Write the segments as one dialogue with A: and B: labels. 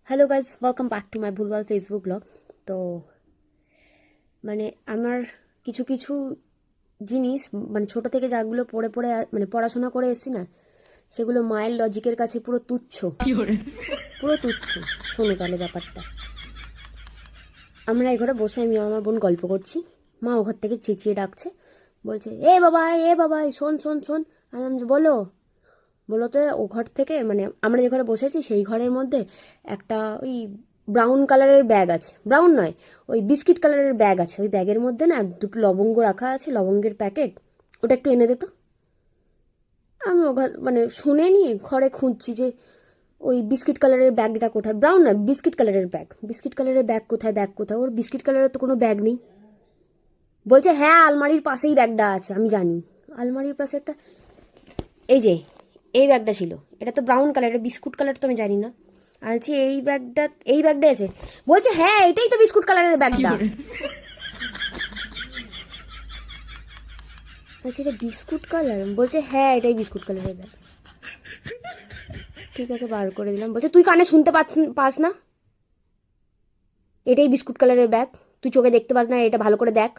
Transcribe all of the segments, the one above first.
A: Hello guys, welcome back to my ভুলভাল Facebook blog. তো মানে আমার কিছু কিছু জিনিস মানে ছোট থেকে যাগুলো পড়ে পড়ে মানে পড়াশোনা করে এসেছি না, সেগুলো মায়ের লজিকের কাছে পুরো তুচ্ছ, পুরো তুচ্ছ। শোনো তাহলে ব্যাপারটা। আমরা এই ঘরে বসে আমি আমার বোন গল্প করছি, মা ও ঘর থেকে চেঁচিয়ে ডাকছে, বলছে এ বাবা এ বাবা শোন শোন শোন। আমি বলো বলো তো। ও ঘর থেকে মানে আমরা যে ঘরে বসেছি সেই ঘরের মধ্যে একটা ওই ব্রাউন কালারের ব্যাগ আছে, ব্রাউন নয় ওই বিস্কিট কালারের ব্যাগ আছে। ওই ব্যাগের মধ্যে না দুটো লবঙ্গ রাখা আছে, লবঙ্গের প্যাকেট। ওটা একটু এনে দে তো। আমি ও ঘর মানে শুনে নি, ঘরে খুঁজছি যে ওই বিস্কিট কালারের ব্যাগটা কোথায়। ব্রাউন না, বিস্কিট কালারের ব্যাগ। বিস্কিট কালারের ব্যাগ কোথায়, ব্যাগ কোথায়? ওর বিস্কিট কালারের তো কোনো ব্যাগ নেই। বলছে হ্যাঁ আলমারির পাশেই ব্যাগটা আছে। আমি জানি আলমারির পাশে একটা, এই যে এই ব্যাগটা ছিল। এটা তো ব্রাউন কালারের, বিস্কুট কালার তো আমি জানি না। আনছি এই ব্যাগটা আছে। বলছে হ্যাঁ এটাই তো বিস্কুট কালারের ব্যাগটা। বলছে এটা বিস্কুট কালার? বলছে হ্যাঁ এটাই বিস্কুট কালারের ব্যাগ। ঠিক আছে, বার করে দিলাম। বলছে তুই কানে শুনতে পাস না? এটাই বিস্কুট কালারের ব্যাগ। তুই চোখে দেখতে পাস না? এটা ভালো করে দেখ।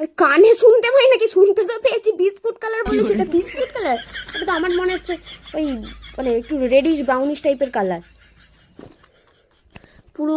A: আর কানে শুনতে পাই নাকি? শুনতে তো পেয়েছি, বিস্কুট কালার বলেছে। এটা বিস্কুট কালার? এটা তো আমার মনে হচ্ছে ওই মানে একটু রেডিশ ব্রাউনিশ টাইপের কালার। পুরো